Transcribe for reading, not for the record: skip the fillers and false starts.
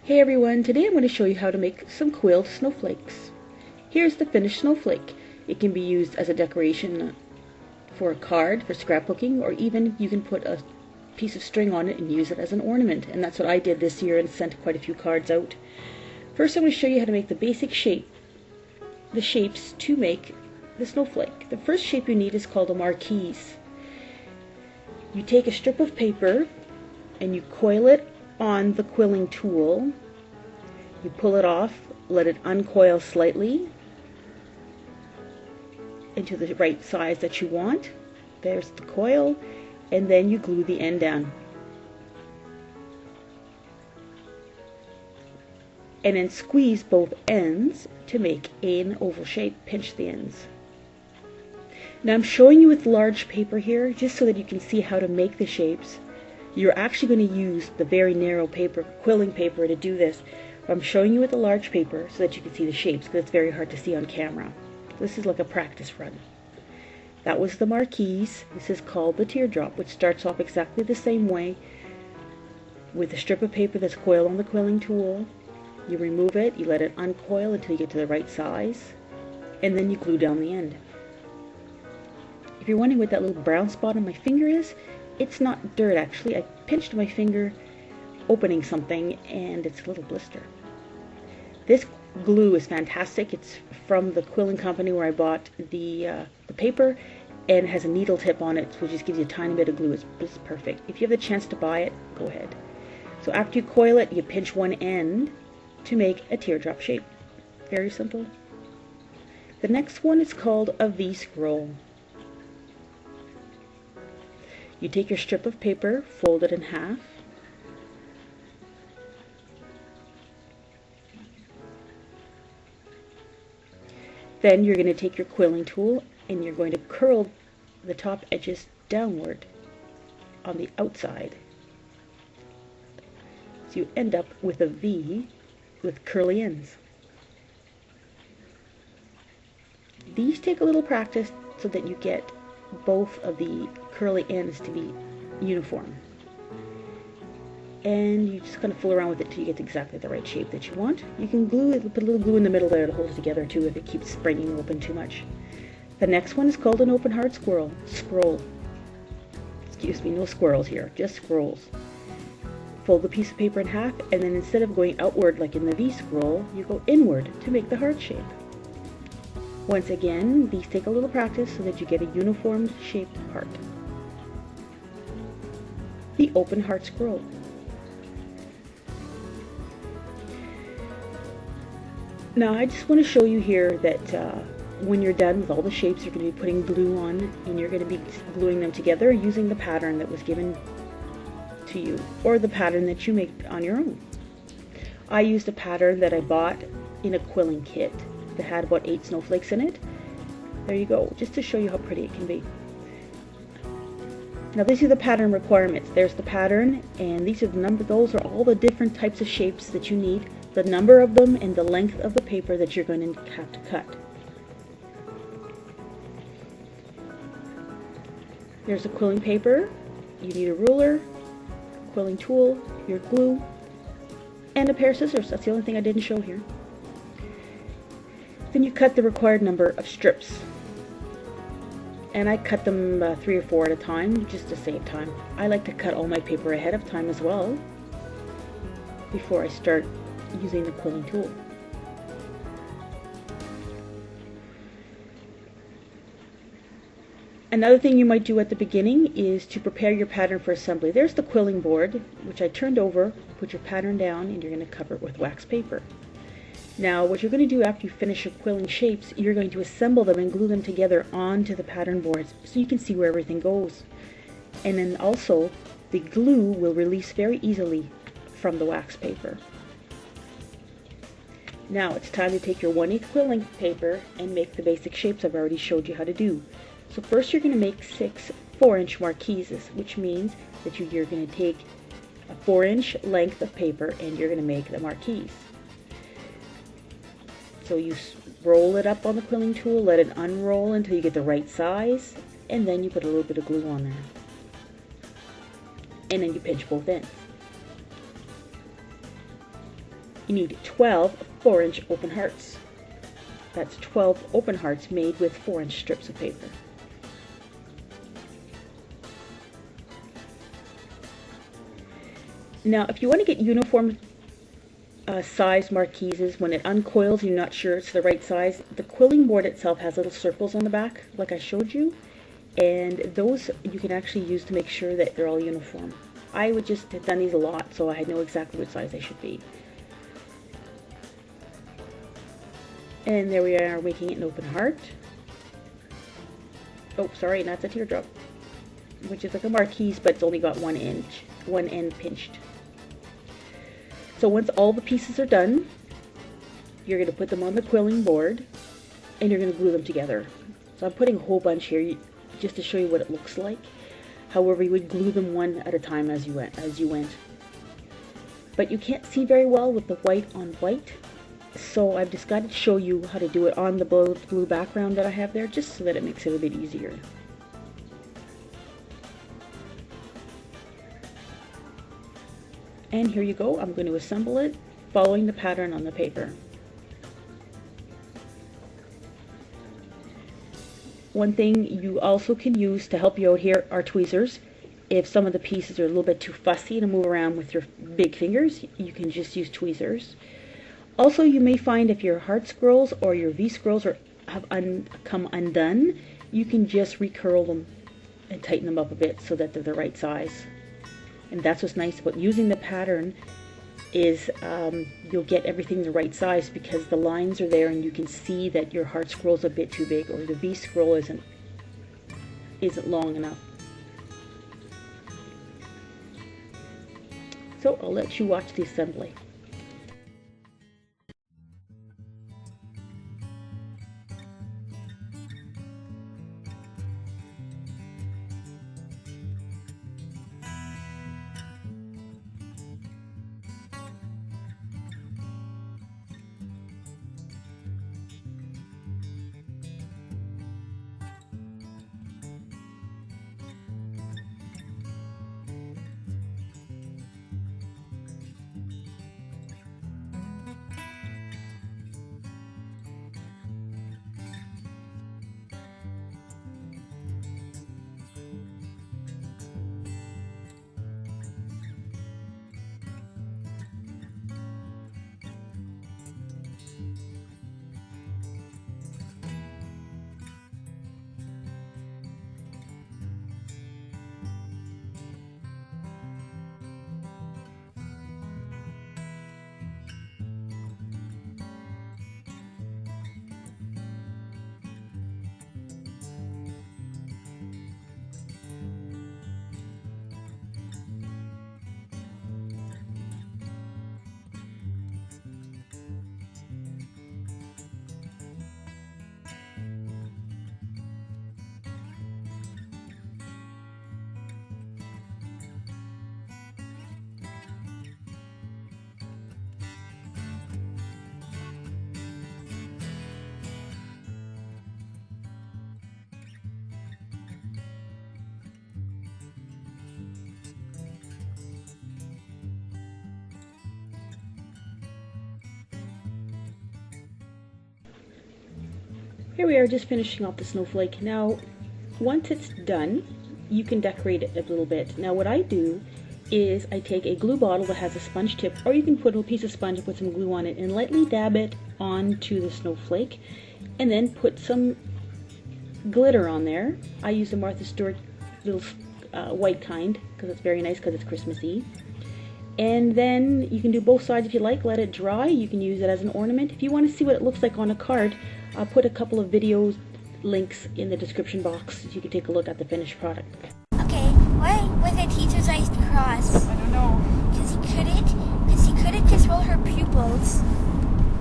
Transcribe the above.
Hey everyone, today I'm going to show you how to make some quilled snowflakes. Here's the finished snowflake. It can be used as a decoration for a card, for scrapbooking, or even you can put a piece of string on it and use it as an ornament. And that's what I did this year and sent quite a few cards out. First I'm going to show you how to make the basic shapes to make the snowflake. The first shape you need is called a Marquise. You take a strip of paper and you coil it on the quilling tool. You pull it off, let it uncoil slightly into the right size that you want. There's the coil, and then you glue the end down. And then squeeze both ends to make an oval shape. Pinch the ends. Now I'm showing you with large paper here just so that you can see how to make the shapes. You're actually going to use the very narrow paper, quilling paper, to do this. But I'm showing you with the large paper so that you can see the shapes, because it's very hard to see on camera. This is like a practice run. That was the Marquise. This is called the Teardrop, which starts off exactly the same way with a strip of paper that's coiled on the quilling tool. You remove it, you let it uncoil until you get to the right size, and then you glue down the end. If you're wondering what that little brown spot on my finger is, it's not dirt actually. I pinched my finger opening something and it's a little blister. This glue is fantastic. It's from the quilling company where I bought the paper, and it has a needle tip on it, which just gives you a tiny bit of glue. It's perfect. If you have the chance to buy it, go ahead. So after you coil it, you pinch one end to make a teardrop shape. Very simple. The next one is called a V-scroll. You take your strip of paper, fold it in half, then you're going to take your quilling tool and you're going to curl the top edges downward on the outside. So you end up with a V with curly ends. These take a little practice so that you get both of the curly ends to be uniform. And you just kind of fool around with it till you get exactly the right shape that you want. You can glue it, put a little glue in the middle there to hold it together too if it keeps springing open too much. The next one is called an open heart scroll. Excuse me, no squirrels here, just scrolls. Fold the piece of paper in half, and then instead of going outward like in the V scroll, you go inward to make the heart shape. Once again, these take a little practice so that you get a uniform shaped heart. The open heart scroll. Now I just want to show you here that when you're done with all the shapes, you're going to be putting glue on, and you're going to be gluing them together using the pattern that was given to you, or the pattern that you make on your own. I used a pattern that I bought in a quilling kit that had about 8 snowflakes in it. There you go, just to show you how pretty it can be. Now these are the pattern requirements. There's the pattern, and these are the number. Those are all the different types of shapes that you need, the number of them, and the length of the paper that you're going to have to cut. There's the quilling paper. You need a ruler, quilling tool, your glue, and a pair of scissors. That's the only thing I didn't show here. Then you cut the required number of strips. And I cut them 3 or 4 at a time, just to save time. I like to cut all my paper ahead of time as well, before I start using the quilling tool. Another thing you might do at the beginning is to prepare your pattern for assembly. There's the quilling board, which I turned over. Put your pattern down, and you're going to cover it with wax paper. Now what you're going to do after you finish your quilling shapes, you're going to assemble them and glue them together onto the pattern boards so you can see where everything goes. And then also the glue will release very easily from the wax paper. Now it's time to take your 1/8 quilling paper and make the basic shapes I've already showed you how to do. So first you're going to make 6 4-inch Marquises, which means that you're going to take a 4-inch length of paper and you're going to make the Marquise. So you roll it up on the quilling tool, let it unroll until you get the right size, and then you put a little bit of glue on there. And then you pinch both ends. you need 12 4-inch open hearts. That's 12 open hearts made with 4-inch strips of paper. Now, if you want to get uniform size Marquises, when it uncoils you're not sure it's the right size, the quilling board itself has little circles on the back, like I showed you, and those you can actually use to make sure that they're all uniform. I would just have done these a lot, so I know exactly what size they should be. And there we are, making it an open heart. Oh, sorry, that's a teardrop, which is like a Marquise, but it's only got one end pinched. So once all the pieces are done, you're going to put them on the quilling board, and you're going to glue them together. So I'm putting a whole bunch here just to show you what it looks like. However, you would glue them one at a time as you went. But you can't see very well with the white on white, so I've just got to show you how to do it on the blue background that I have there, just so that it makes it a bit easier. And here you go, I'm going to assemble it following the pattern on the paper. One thing you also can use to help you out here are tweezers. If some of the pieces are a little bit too fussy to move around with your big fingers, you can just use tweezers. Also, you may find if your heart scrolls or your V scrolls have come undone, you can just recurl them and tighten them up a bit so that they're the right size. And that's what's nice about using the pattern, is you'll get everything the right size because the lines are there and you can see that your heart scroll's a bit too big or the V scroll isn't long enough. So I'll let you watch the assembly. Here we are, just finishing off the snowflake. Now, once it's done, you can decorate it a little bit. Now, what I do is I take a glue bottle that has a sponge tip, or you can put a piece of sponge and put some glue on it and lightly dab it onto the snowflake, and then put some glitter on there. I use the Martha Stewart little white kind because it's very nice because it's Christmassy. And then you can do both sides if you like, let it dry. You can use it as an ornament. If you want to see what it looks like on a card, I'll put a couple of video links in the description box so you can take a look at the finished product. Okay, why was a teacher-sized cross? I don't know. Because he couldn't control her pupils.